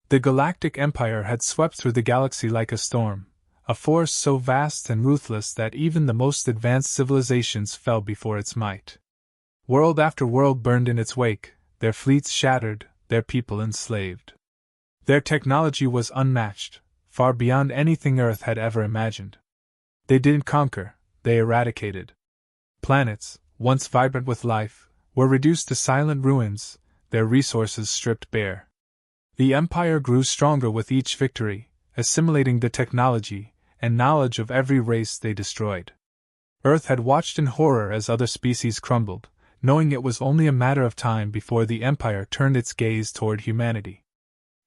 The Galactic Empire had swept through the galaxy like a storm, a force so vast and ruthless that even the most advanced civilizations fell before its might. World after world burned in its wake, their fleets shattered, their people enslaved. Their technology was unmatched, far beyond anything Earth had ever imagined. They didn't conquer, they eradicated. Planets, once vibrant with life, were reduced to silent ruins, their resources stripped bare. The Empire grew stronger with each victory, assimilating the technology and knowledge of every race they destroyed. Earth had watched in horror as other species crumbled, knowing it was only a matter of time before the Empire turned its gaze toward humanity.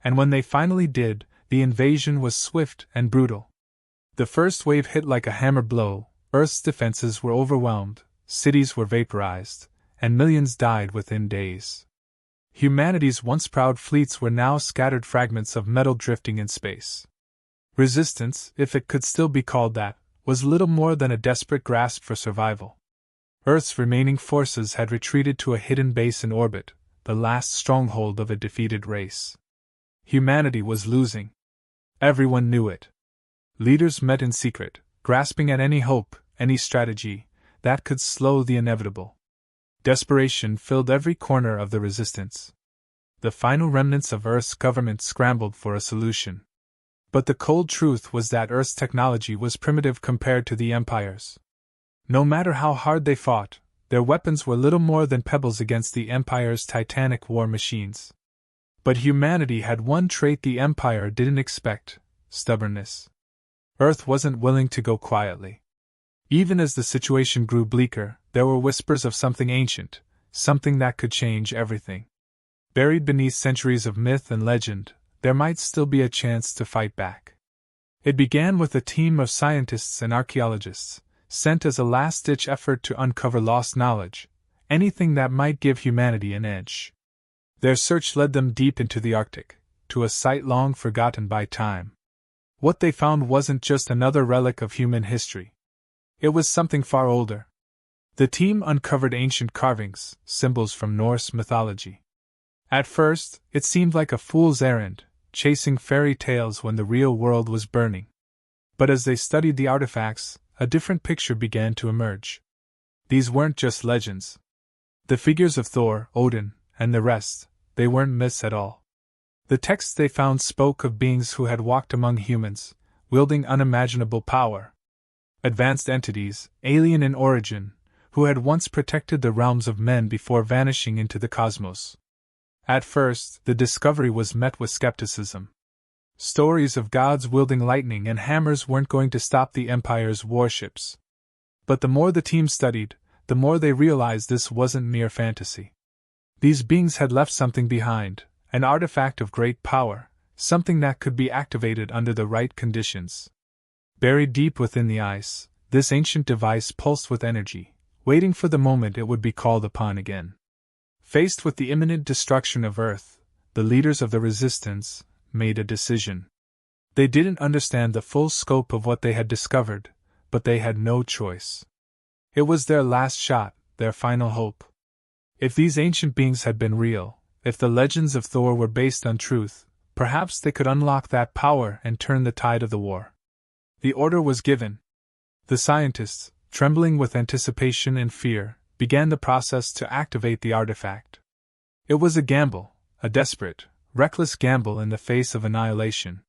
And when they finally did, the invasion was swift and brutal. The first wave hit like a hammer blow, Earth's defenses were overwhelmed, cities were vaporized, and millions died within days. Humanity's once proud fleets were now scattered fragments of metal drifting in space. Resistance, if it could still be called that, was little more than a desperate grasp for survival. Earth's remaining forces had retreated to a hidden base in orbit, the last stronghold of a defeated race. Humanity was losing. Everyone knew it. Leaders met in secret, grasping at any hope, any strategy, that could slow the inevitable. Desperation filled every corner of the resistance. The final remnants of Earth's government scrambled for a solution. But the cold truth was that Earth's technology was primitive compared to the Empire's. No matter how hard they fought, their weapons were little more than pebbles against the Empire's titanic war machines. But humanity had one trait the Empire didn't expect: stubbornness. Earth wasn't willing to go quietly. Even as the situation grew bleaker, there were whispers of something ancient, something that could change everything. Buried beneath centuries of myth and legend, there might still be a chance to fight back. It began with a team of scientists and archaeologists, sent as a last-ditch effort to uncover lost knowledge, anything that might give humanity an edge. Their search led them deep into the Arctic, to a site long forgotten by time. What they found wasn't just another relic of human history. It was something far older. The team uncovered ancient carvings, symbols from Norse mythology. At first, it seemed like a fool's errand, chasing fairy tales when the real world was burning. But as they studied the artifacts, a different picture began to emerge. These weren't just legends. The figures of Thor, Odin, and the rest, they weren't myths at all. The texts they found spoke of beings who had walked among humans, wielding unimaginable power. Advanced entities, alien in origin, who had once protected the realms of men before vanishing into the cosmos. At first, the discovery was met with skepticism. Stories of gods wielding lightning and hammers weren't going to stop the Empire's warships. But the more the team studied, the more they realized this wasn't mere fantasy. These beings had left something behind, an artifact of great power, something that could be activated under the right conditions. Buried deep within the ice, this ancient device pulsed with energy, waiting for the moment it would be called upon again. Faced with the imminent destruction of Earth, the leaders of the resistance made a decision. They didn't understand the full scope of what they had discovered, but they had no choice. It was their last shot, their final hope. If these ancient beings had been real, if the legends of Thor were based on truth, perhaps they could unlock that power and turn the tide of the war. The order was given. The scientists, trembling with anticipation and fear, began the process to activate the artifact. It was a gamble, a desperate, reckless gamble in the face of annihilation.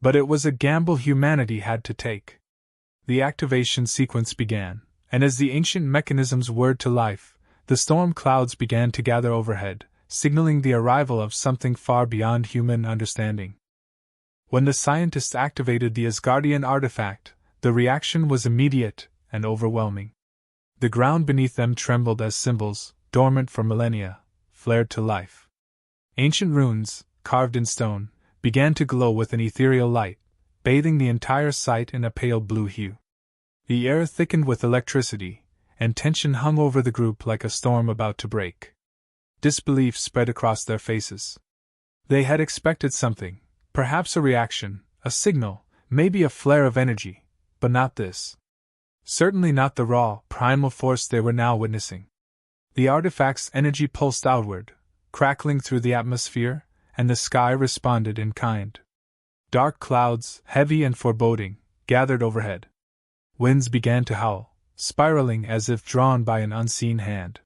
But it was a gamble humanity had to take. The activation sequence began, and as the ancient mechanisms whirred to life, the storm clouds began to gather overhead, signaling the arrival of something far beyond human understanding. When the scientists activated the Asgardian artifact, the reaction was immediate and overwhelming. The ground beneath them trembled as symbols, dormant for millennia, flared to life. Ancient runes, carved in stone, began to glow with an ethereal light, bathing the entire site in a pale blue hue. The air thickened with electricity, and tension hung over the group like a storm about to break. Disbelief spread across their faces. They had expected something, perhaps a reaction, a signal, maybe a flare of energy, but not this. Certainly not the raw, primal force they were now witnessing. The artifact's energy pulsed outward, crackling through the atmosphere, and the sky responded in kind. Dark clouds, heavy and foreboding, gathered overhead. Winds began to howl, spiraling as if drawn by an unseen hand.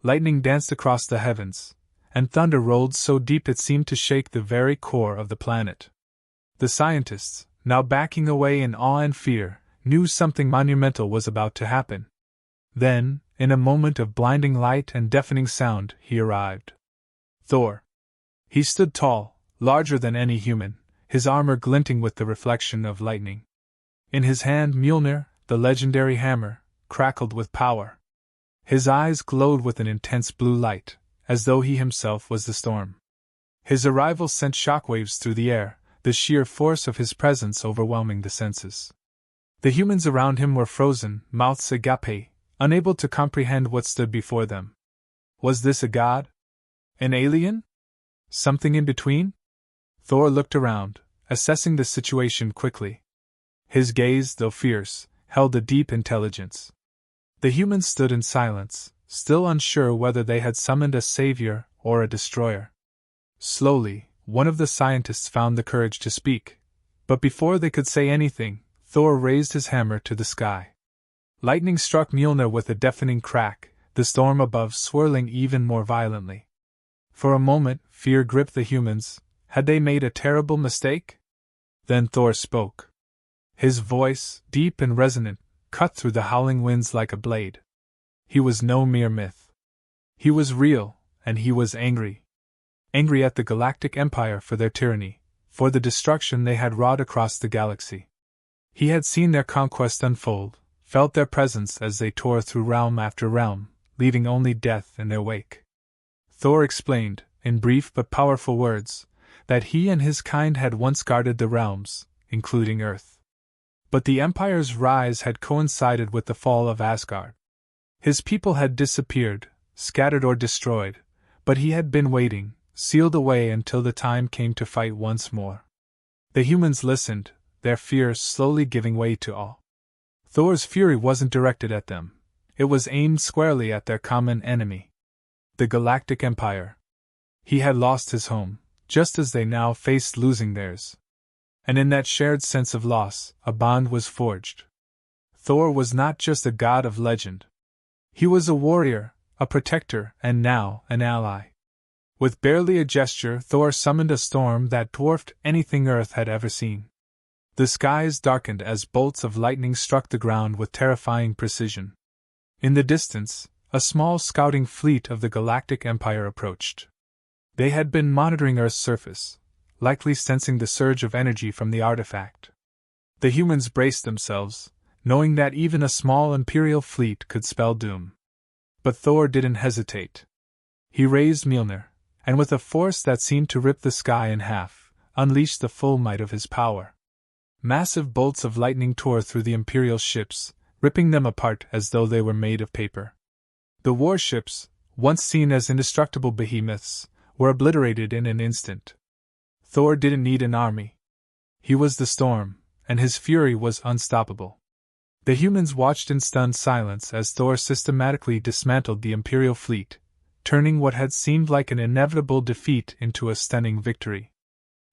Lightning danced across the heavens, and thunder rolled so deep it seemed to shake the very core of the planet. The scientists, now backing away in awe and fear, knew something monumental was about to happen. Then, in a moment of blinding light and deafening sound, he arrived. Thor. He stood tall, larger than any human, his armor glinting with the reflection of lightning. In his hand Mjolnir, the legendary hammer, crackled with power. His eyes glowed with an intense blue light, as though he himself was the storm. His arrival sent shockwaves through the air, the sheer force of his presence overwhelming the senses. The humans around him were frozen, mouths agape, unable to comprehend what stood before them. Was this a god? An alien? Something in between? Thor looked around, assessing the situation quickly. His gaze, though fierce, held a deep intelligence. The humans stood in silence, still unsure whether they had summoned a savior or a destroyer. Slowly, one of the scientists found the courage to speak, but before they could say anything, Thor raised his hammer to the sky. Lightning struck Mjolnir with a deafening crack, the storm above swirling even more violently. For a moment, fear gripped the humans. Had they made a terrible mistake? Then Thor spoke. His voice, deep and resonant, cut through the howling winds like a blade. He was no mere myth. He was real, and he was angry. Angry at the Galactic Empire for their tyranny, for the destruction they had wrought across the galaxy. He had seen their conquest unfold, felt their presence as they tore through realm after realm, leaving only death in their wake. Thor explained, in brief but powerful words, that he and his kind had once guarded the realms, including Earth. But the Empire's rise had coincided with the fall of Asgard. His people had disappeared, scattered or destroyed, but he had been waiting, sealed away until the time came to fight once more. The humans listened, their fears slowly giving way to awe. Thor's fury wasn't directed at them. It was aimed squarely at their common enemy. The Galactic Empire. He had lost his home, just as they now faced losing theirs. And in that shared sense of loss, a bond was forged. Thor was not just a god of legend. He was a warrior, a protector, and now an ally. With barely a gesture, Thor summoned a storm that dwarfed anything Earth had ever seen. The skies darkened as bolts of lightning struck the ground with terrifying precision. In the distance, a small scouting fleet of the Galactic Empire approached. They had been monitoring Earth's surface, likely sensing the surge of energy from the artifact. The humans braced themselves, knowing that even a small Imperial fleet could spell doom. But Thor didn't hesitate. He raised Mjolnir, and with a force that seemed to rip the sky in half, unleashed the full might of his power. Massive bolts of lightning tore through the Imperial ships, ripping them apart as though they were made of paper. The warships, once seen as indestructible behemoths, were obliterated in an instant. Thor didn't need an army. He was the storm, and his fury was unstoppable. The humans watched in stunned silence as Thor systematically dismantled the Imperial fleet, turning what had seemed like an inevitable defeat into a stunning victory.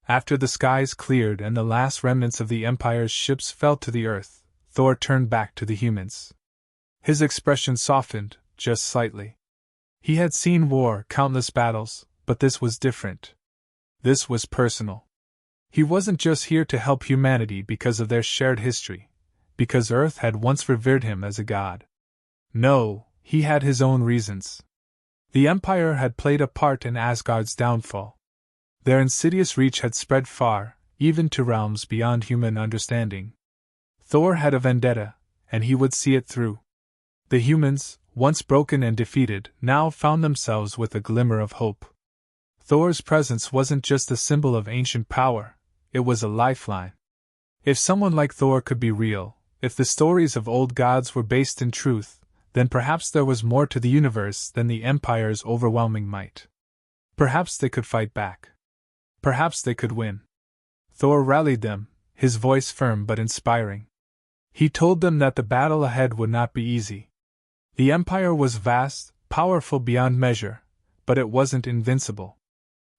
After the skies cleared and the last remnants of the Empire's ships fell to the earth, Thor turned back to the humans. His expression softened, just slightly. He had seen war, countless battles, but this was different. This was personal. He wasn't just here to help humanity because of their shared history, because Earth had once revered him as a god. No, he had his own reasons. The Empire had played a part in Asgard's downfall. Their insidious reach had spread far, even to realms beyond human understanding. Thor had a vendetta, and he would see it through. The humans, once broken and defeated, now found themselves with a glimmer of hope. Thor's presence wasn't just a symbol of ancient power, it was a lifeline. If someone like Thor could be real, if the stories of old gods were based in truth, then perhaps there was more to the universe than the Empire's overwhelming might. Perhaps they could fight back. Perhaps they could win. Thor rallied them, his voice firm but inspiring. He told them that the battle ahead would not be easy. The Empire was vast, powerful beyond measure, but it wasn't invincible.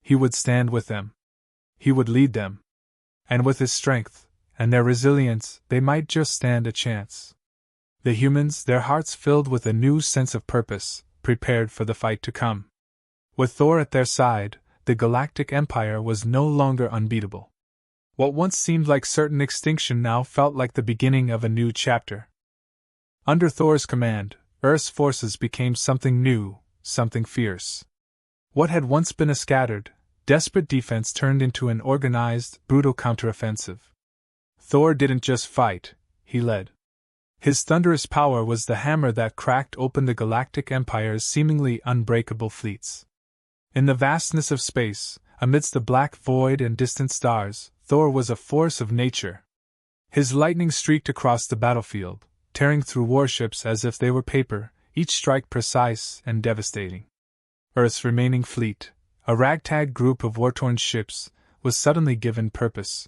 He would stand with them. He would lead them. And with his strength, and their resilience, they might just stand a chance. The humans, their hearts filled with a new sense of purpose, prepared for the fight to come. With Thor at their side, the Galactic Empire was no longer unbeatable. What once seemed like certain extinction now felt like the beginning of a new chapter. Under Thor's command, Earth's forces became something new, something fierce. What had once been a scattered, desperate defense turned into an organized, brutal counteroffensive. Thor didn't just fight, he led. His thunderous power was the hammer that cracked open the Galactic Empire's seemingly unbreakable fleets. In the vastness of space, amidst the black void and distant stars, Thor was a force of nature. His lightning streaked across the battlefield, tearing through warships as if they were paper, each strike precise and devastating. Earth's remaining fleet, a ragtag group of war-torn ships, was suddenly given purpose.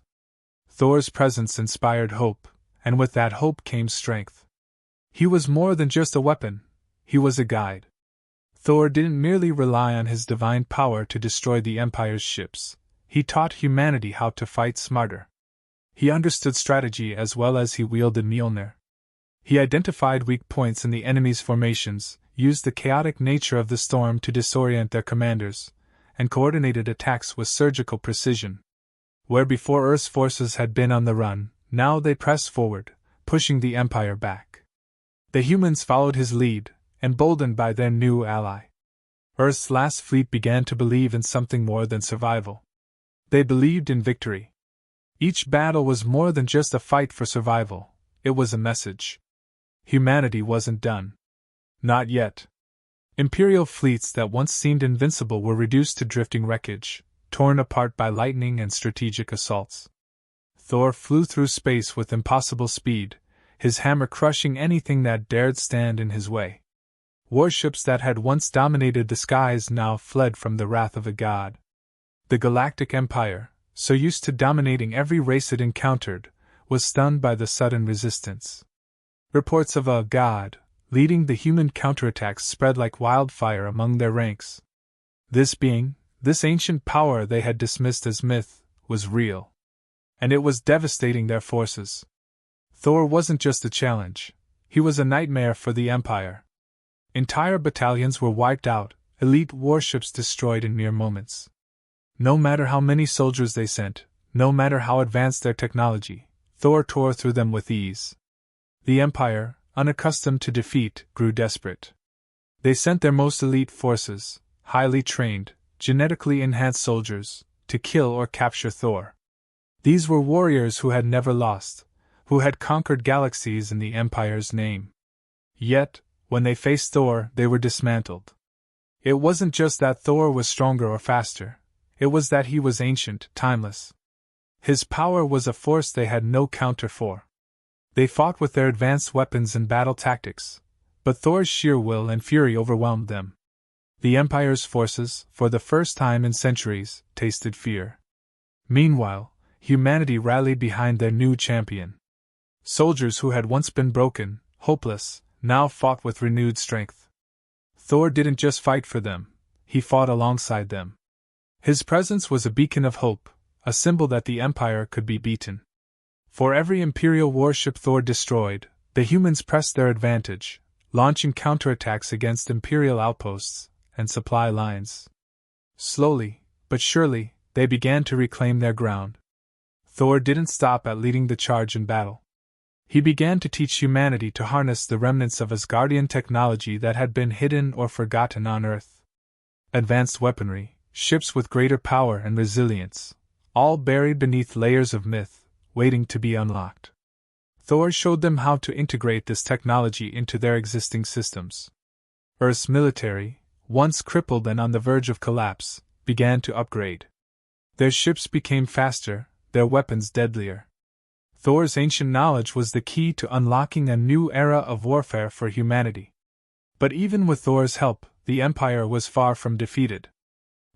Thor's presence inspired hope, and with that hope came strength. He was more than just a weapon, he was a guide. Thor didn't merely rely on his divine power to destroy the Empire's ships, he taught humanity how to fight smarter. He understood strategy as well as he wielded Mjolnir. He identified weak points in the enemy's formations, used the chaotic nature of the storm to disorient their commanders, and coordinated attacks with surgical precision. Where before Earth's forces had been on the run, now they pressed forward, pushing the Empire back. The humans followed his lead, emboldened by their new ally. Earth's last fleet began to believe in something more than survival. They believed in victory. Each battle was more than just a fight for survival, it was a message. Humanity wasn't done. Not yet. Imperial fleets that once seemed invincible were reduced to drifting wreckage, torn apart by lightning and strategic assaults. Thor flew through space with impossible speed, his hammer crushing anything that dared stand in his way. Warships that had once dominated the skies now fled from the wrath of a god. The Galactic Empire, so used to dominating every race it encountered, was stunned by the sudden resistance. Reports of a god leading the human counterattacks spread like wildfire among their ranks. This being, this ancient power they had dismissed as myth, was real. And it was devastating their forces. Thor wasn't just a challenge, he was a nightmare for the Empire. Entire battalions were wiped out, elite warships destroyed in mere moments. No matter how many soldiers they sent, no matter how advanced their technology, Thor tore through them with ease. The Empire, unaccustomed to defeat, grew desperate. They sent their most elite forces, highly trained, genetically enhanced soldiers, to kill or capture Thor. These were warriors who had never lost, who had conquered galaxies in the Empire's name. Yet, when they faced Thor, they were dismantled. It wasn't just that Thor was stronger or faster, it was that he was ancient, timeless. His power was a force they had no counter for. They fought with their advanced weapons and battle tactics, but Thor's sheer will and fury overwhelmed them. The Empire's forces, for the first time in centuries, tasted fear. Meanwhile, humanity rallied behind their new champion. Soldiers who had once been broken, hopeless, now fought with renewed strength. Thor didn't just fight for them, he fought alongside them. His presence was a beacon of hope, a symbol that the Empire could be beaten. For every Imperial warship Thor destroyed, the humans pressed their advantage, launching counterattacks against Imperial outposts and supply lines. Slowly, but surely, they began to reclaim their ground. Thor didn't stop at leading the charge in battle. He began to teach humanity to harness the remnants of Asgardian technology that had been hidden or forgotten on Earth. Advanced weaponry, ships with greater power and resilience, all buried beneath layers of myth, waiting to be unlocked. Thor showed them how to integrate this technology into their existing systems. Earth's military, once crippled and on the verge of collapse, began to upgrade. Their ships became faster, their weapons deadlier. Thor's ancient knowledge was the key to unlocking a new era of warfare for humanity. But even with Thor's help, the Empire was far from defeated.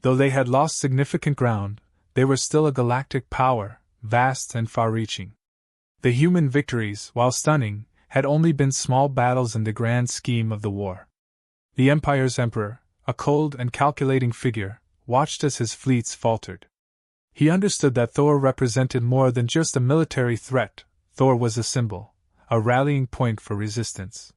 Though they had lost significant ground, they were still a galactic power, vast and far-reaching. The human victories, while stunning, had only been small battles in the grand scheme of the war. The Empire's emperor, a cold and calculating figure, watched as his fleets faltered. He understood that Thor represented more than just a military threat. Thor was a symbol, a rallying point for resistance.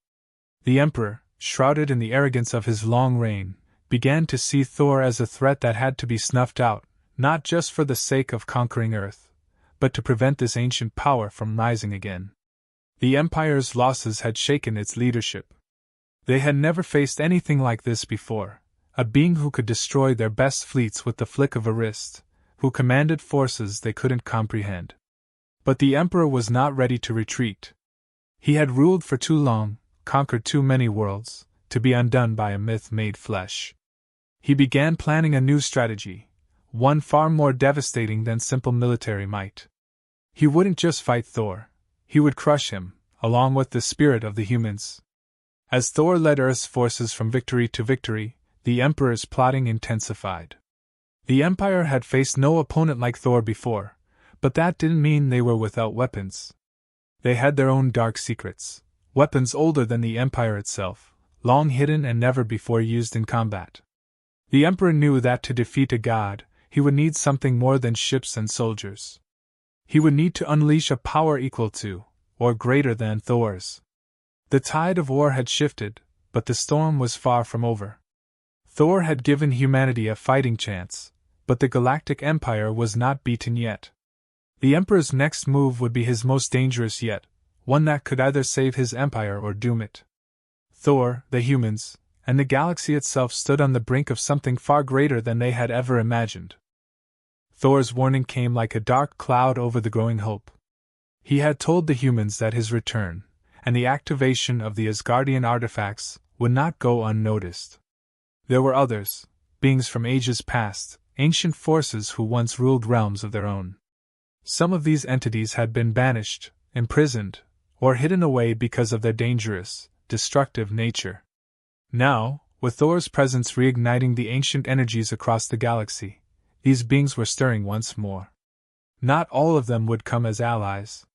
The Emperor, shrouded in the arrogance of his long reign, began to see Thor as a threat that had to be snuffed out, not just for the sake of conquering Earth, but to prevent this ancient power from rising again. The Empire's losses had shaken its leadership. They had never faced anything like this before, a being who could destroy their best fleets with the flick of a wrist, who commanded forces they couldn't comprehend. But the Emperor was not ready to retreat. He had ruled for too long, conquered too many worlds, to be undone by a myth made flesh. He began planning a new strategy, one far more devastating than simple military might. He wouldn't just fight Thor, he would crush him, along with the spirit of the humans. As Thor led Earth's forces from victory to victory, the Emperor's plotting intensified. The Empire had faced no opponent like Thor before, but that didn't mean they were without weapons. They had their own dark secrets, weapons older than the Empire itself, long hidden and never before used in combat. The Emperor knew that to defeat a god, he would need something more than ships and soldiers. He would need to unleash a power equal to, or greater than, Thor's. The tide of war had shifted, but the storm was far from over. Thor had given humanity a fighting chance, but the Galactic Empire was not beaten yet. The Emperor's next move would be his most dangerous yet, one that could either save his empire or doom it. Thor, the humans, and the galaxy itself stood on the brink of something far greater than they had ever imagined. Thor's warning came like a dark cloud over the growing hope. He had told the humans that his return, and the activation of the Asgardian artifacts, would not go unnoticed. There were others, beings from ages past, ancient forces who once ruled realms of their own. Some of these entities had been banished, imprisoned, or hidden away because of their dangerous, destructive nature. Now, with Thor's presence reigniting the ancient energies across the galaxy, these beings were stirring once more. Not all of them would come as allies.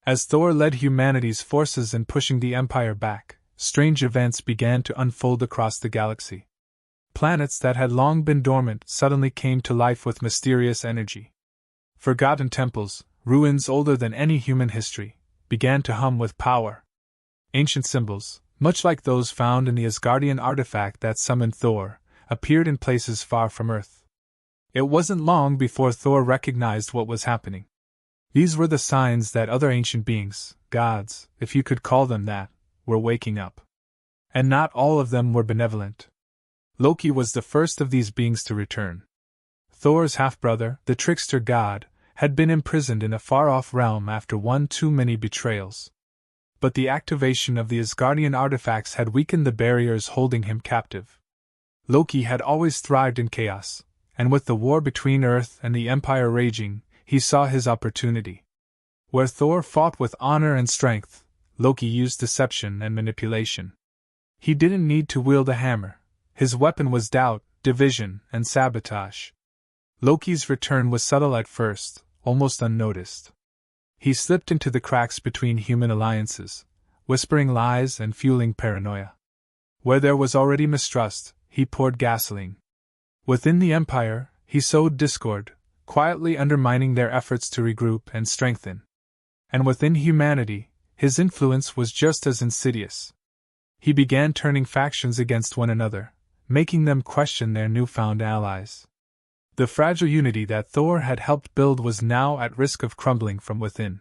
As Thor led humanity's forces in pushing the Empire back, strange events began to unfold across the galaxy. Planets that had long been dormant suddenly came to life with mysterious energy. Forgotten temples, ruins older than any human history, began to hum with power. Ancient symbols, much like those found in the Asgardian artifact that summoned Thor, appeared in places far from Earth. It wasn't long before Thor recognized what was happening. These were the signs that other ancient beings, gods, if you could call them that, were waking up. And not all of them were benevolent. Loki was the first of these beings to return. Thor's half-brother, the trickster god, had been imprisoned in a far-off realm after one too many betrayals. But the activation of the Asgardian artifacts had weakened the barriers holding him captive. Loki had always thrived in chaos, and with the war between Earth and the Empire raging, he saw his opportunity. Where Thor fought with honor and strength, Loki used deception and manipulation. He didn't need to wield a hammer. His weapon was doubt, division, and sabotage. Loki's return was subtle at first, almost unnoticed. He slipped into the cracks between human alliances, whispering lies and fueling paranoia. Where there was already mistrust, he poured gasoline. Within the Empire, he sowed discord, quietly undermining their efforts to regroup and strengthen. And within humanity, his influence was just as insidious. He began turning factions against one another, making them question their newfound allies. The fragile unity that Thor had helped build was now at risk of crumbling from within.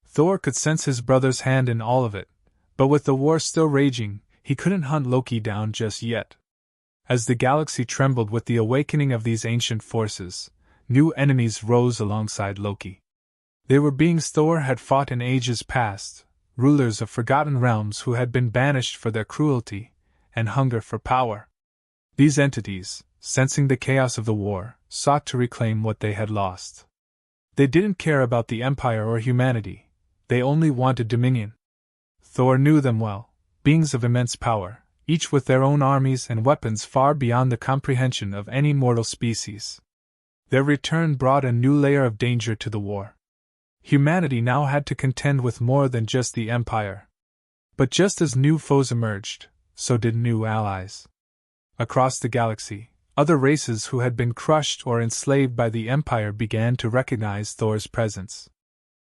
Thor could sense his brother's hand in all of it, but with the war still raging, he couldn't hunt Loki down just yet. As the galaxy trembled with the awakening of these ancient forces, new enemies rose alongside Loki. They were beings Thor had fought in ages past, rulers of forgotten realms who had been banished for their cruelty and hunger for power. These entities, sensing the chaos of the war, sought to reclaim what they had lost. They didn't care about the Empire or humanity, they only wanted dominion. Thor knew them well, beings of immense power, each with their own armies and weapons far beyond the comprehension of any mortal species. Their return brought a new layer of danger to the war. Humanity now had to contend with more than just the Empire. But just as new foes emerged, so did new allies. Across the galaxy, Other races who had been crushed or enslaved by the Empire began to recognize Thor's presence.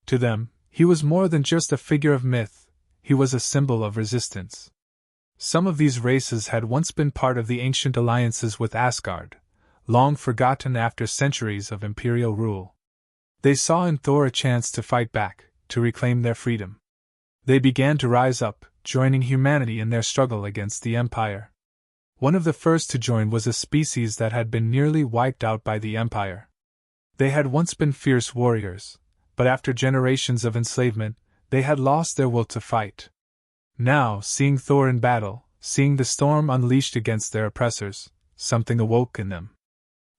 To them, he was more than just a figure of myth, he was a symbol of resistance. Some of these races had once been part of the ancient alliances with Asgard, long forgotten after centuries of imperial rule. They saw in Thor a chance to fight back, to reclaim their freedom. They began to rise up, joining humanity in their struggle against the Empire. One of the first to join was a species that had been nearly wiped out by the Empire. They had once been fierce warriors, but after generations of enslavement, they had lost their will to fight. Now, seeing Thor in battle, seeing the storm unleashed against their oppressors, something awoke in them.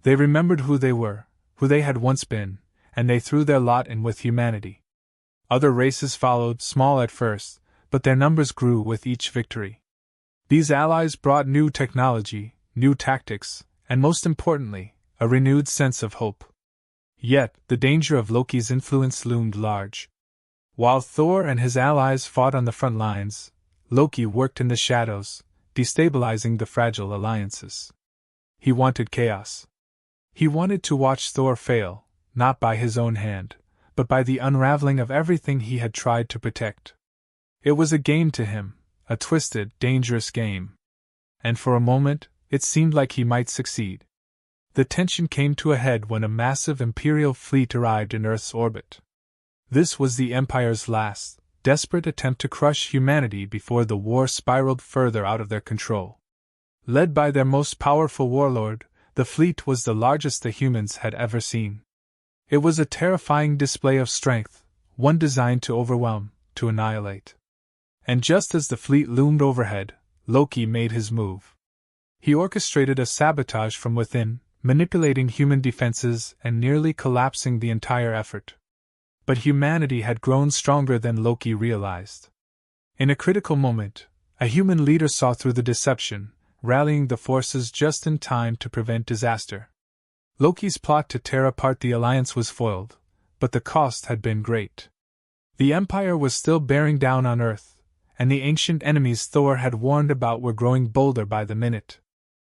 They remembered who they were, who they had once been, and they threw their lot in with humanity. Other races followed, small at first, but their numbers grew with each victory. These allies brought new technology, new tactics, and most importantly, a renewed sense of hope. Yet, the danger of Loki's influence loomed large. While Thor and his allies fought on the front lines, Loki worked in the shadows, destabilizing the fragile alliances. He wanted chaos. He wanted to watch Thor fail, not by his own hand, but by the unraveling of everything he had tried to protect. It was a game to him, a twisted, dangerous game. And for a moment, it seemed like he might succeed. The tension came to a head when a massive Imperial fleet arrived in Earth's orbit. This was the Empire's last, desperate attempt to crush humanity before the war spiraled further out of their control. Led by their most powerful warlord, the fleet was the largest the humans had ever seen. It was a terrifying display of strength, one designed to overwhelm, to annihilate. And just as the fleet loomed overhead, Loki made his move. He orchestrated a sabotage from within, manipulating human defenses and nearly collapsing the entire effort. But humanity had grown stronger than Loki realized. In a critical moment, a human leader saw through the deception, rallying the forces just in time to prevent disaster. Loki's plot to tear apart the alliance was foiled, but the cost had been great. The Empire was still bearing down on Earth, and the ancient enemies Thor had warned about were growing bolder by the minute.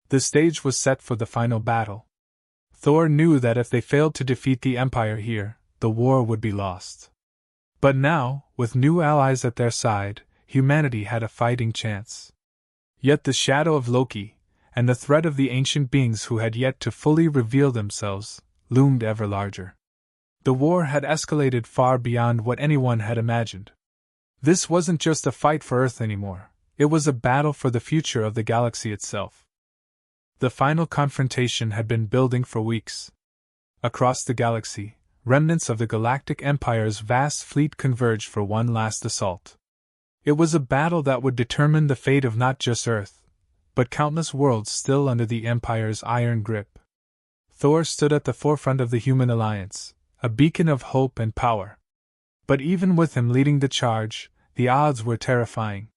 The stage was set for the final battle. Thor knew that if they failed to defeat the Empire here, the war would be lost. But now, with new allies at their side, humanity had a fighting chance. Yet the shadow of Loki, and the threat of the ancient beings who had yet to fully reveal themselves, loomed ever larger. The war had escalated far beyond what anyone had imagined. This wasn't just a fight for Earth anymore, it was a battle for the future of the galaxy itself. The final confrontation had been building for weeks. Across the galaxy, remnants of the Galactic Empire's vast fleet converged for one last assault. It was a battle that would determine the fate of not just Earth, but countless worlds still under the Empire's iron grip. Thor stood at the forefront of the human alliance, a beacon of hope and power. But even with him leading the charge, the odds were terrifying.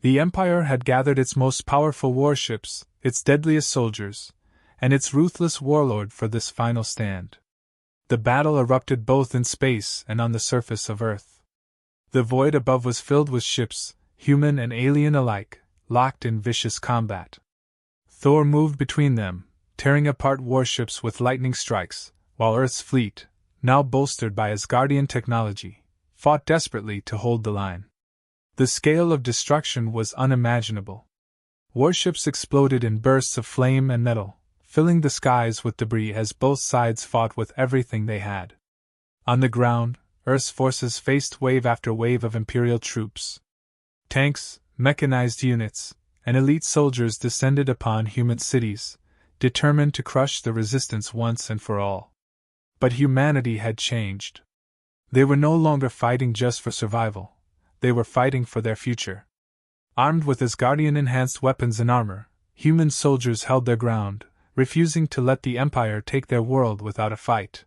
The Empire had gathered its most powerful warships, its deadliest soldiers, and its ruthless warlord for this final stand. The battle erupted both in space and on the surface of Earth. The void above was filled with ships, human and alien alike, locked in vicious combat. Thor moved between them, tearing apart warships with lightning strikes, while Earth's fleet, now bolstered by Asgardian technology, fought desperately to hold the line. The scale of destruction was unimaginable. Warships exploded in bursts of flame and metal, filling the skies with debris as both sides fought with everything they had. On the ground, Earth's forces faced wave after wave of Imperial troops. Tanks, mechanized units, and elite soldiers descended upon human cities, determined to crush the resistance once and for all. But humanity had changed. They were no longer fighting just for survival, they were fighting for their future. Armed with Asgardian-enhanced weapons and armor, human soldiers held their ground, refusing to let the Empire take their world without a fight.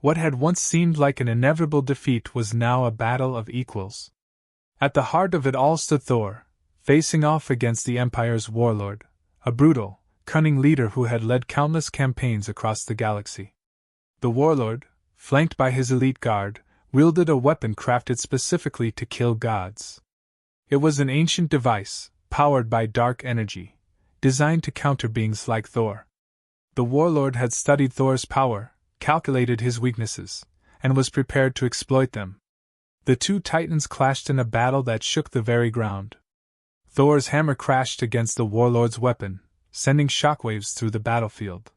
What had once seemed like an inevitable defeat was now a battle of equals. At the heart of it all stood Thor, facing off against the Empire's warlord, a brutal, cunning leader who had led countless campaigns across the galaxy. The warlord, flanked by his elite guard, wielded a weapon crafted specifically to kill gods. It was an ancient device, powered by dark energy, designed to counter beings like Thor. The warlord had studied Thor's power, calculated his weaknesses, and was prepared to exploit them. The two titans clashed in a battle that shook the very ground. Thor's hammer crashed against the warlord's weapon, sending shockwaves through the battlefield.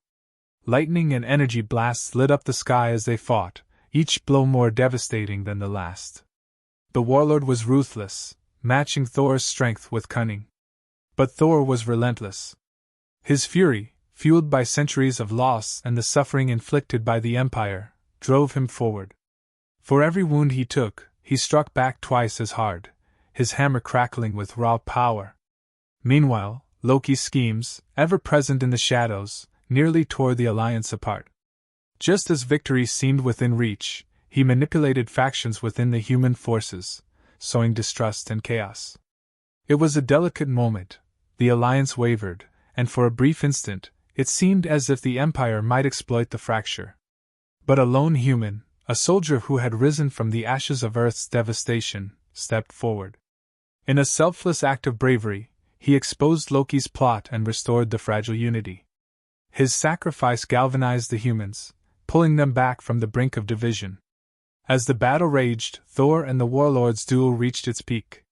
Lightning and energy blasts lit up the sky as they fought, each blow more devastating than the last. The warlord was ruthless, matching Thor's strength with cunning. But Thor was relentless. His fury, fueled by centuries of loss and the suffering inflicted by the Empire, drove him forward. For every wound he took, he struck back twice as hard, his hammer crackling with raw power. Meanwhile, Loki's schemes, ever present in the shadows, nearly tore the alliance apart. Just as victory seemed within reach, he manipulated factions within the human forces, sowing distrust and chaos. It was a delicate moment. The alliance wavered, and for a brief instant, it seemed as if the Empire might exploit the fracture. But a lone human, a soldier who had risen from the ashes of Earth's devastation, stepped forward. In a selfless act of bravery, he exposed Loki's plot and restored the fragile unity. His sacrifice galvanized the humans, pulling them back from the brink of division. As the battle raged, Thor and the warlord's duel reached its peak.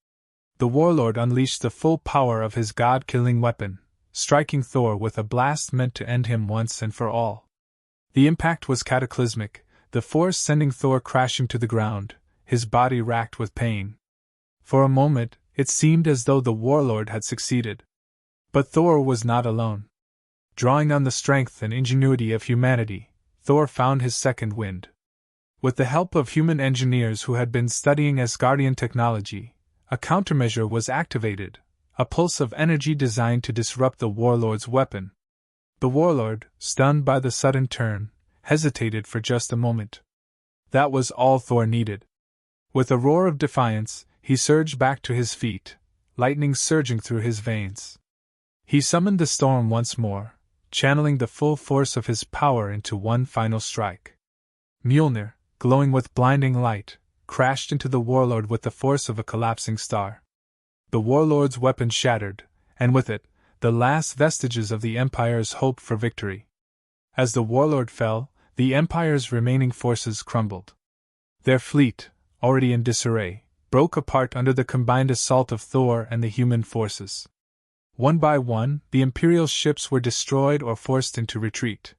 The warlord unleashed the full power of his god-killing weapon, striking Thor with a blast meant to end him once and for all. The impact was cataclysmic, the force sending Thor crashing to the ground, his body racked with pain. For a moment, it seemed as though the warlord had succeeded. But Thor was not alone. Drawing on the strength and ingenuity of humanity, Thor found his second wind. With the help of human engineers who had been studying Asgardian technology, a countermeasure was activated, a pulse of energy designed to disrupt the warlord's weapon. The warlord, stunned by the sudden turn, hesitated for just a moment. That was all Thor needed. With a roar of defiance, he surged back to his feet, lightning surging through his veins. He summoned the storm once more, channeling the full force of his power into one final strike. Mjolnir, glowing with blinding light, crashed into the warlord with the force of a collapsing star. The warlord's weapon shattered, and with it, the last vestiges of the Empire's hope for victory. As the warlord fell, the Empire's remaining forces crumbled. Their fleet, already in disarray, broke apart under the combined assault of Thor and the human forces. One by one, the Imperial ships were destroyed or forced into retreat.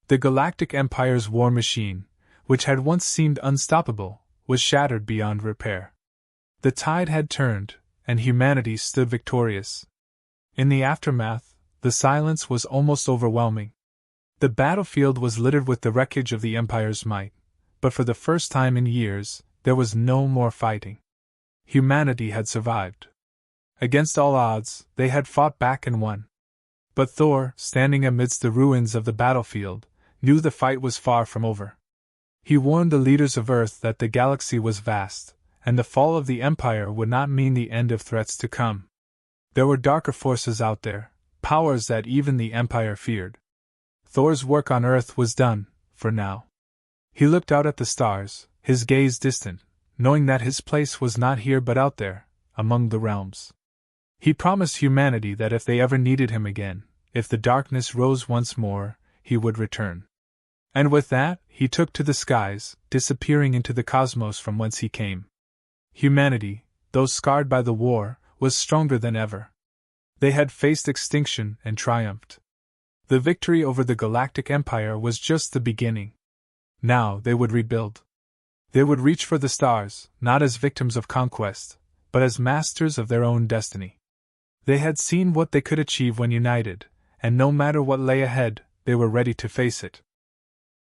The Galactic Empire's war machine, which had once seemed unstoppable, was shattered beyond repair. The tide had turned, and humanity stood victorious. In the aftermath, the silence was almost overwhelming. The battlefield was littered with the wreckage of the Empire's might, but for the first time in years, there was no more fighting. Humanity had survived. Against all odds, they had fought back and won. But Thor, standing amidst the ruins of the battlefield, knew the fight was far from over. He warned the leaders of Earth that the galaxy was vast, and the fall of the Empire would not mean the end of threats to come. There were darker forces out there, powers that even the Empire feared. Thor's work on Earth was done, for now. He looked out at the stars, his gaze distant, knowing that his place was not here but out there, among the realms. He promised humanity that if they ever needed him again, if the darkness rose once more, he would return. And with that, he took to the skies, disappearing into the cosmos from whence he came. Humanity, though scarred by the war, was stronger than ever. They had faced extinction and triumphed. The victory over the Galactic Empire was just the beginning. Now they would rebuild. They would reach for the stars, not as victims of conquest, but as masters of their own destiny. They had seen what they could achieve when united, and no matter what lay ahead, they were ready to face it.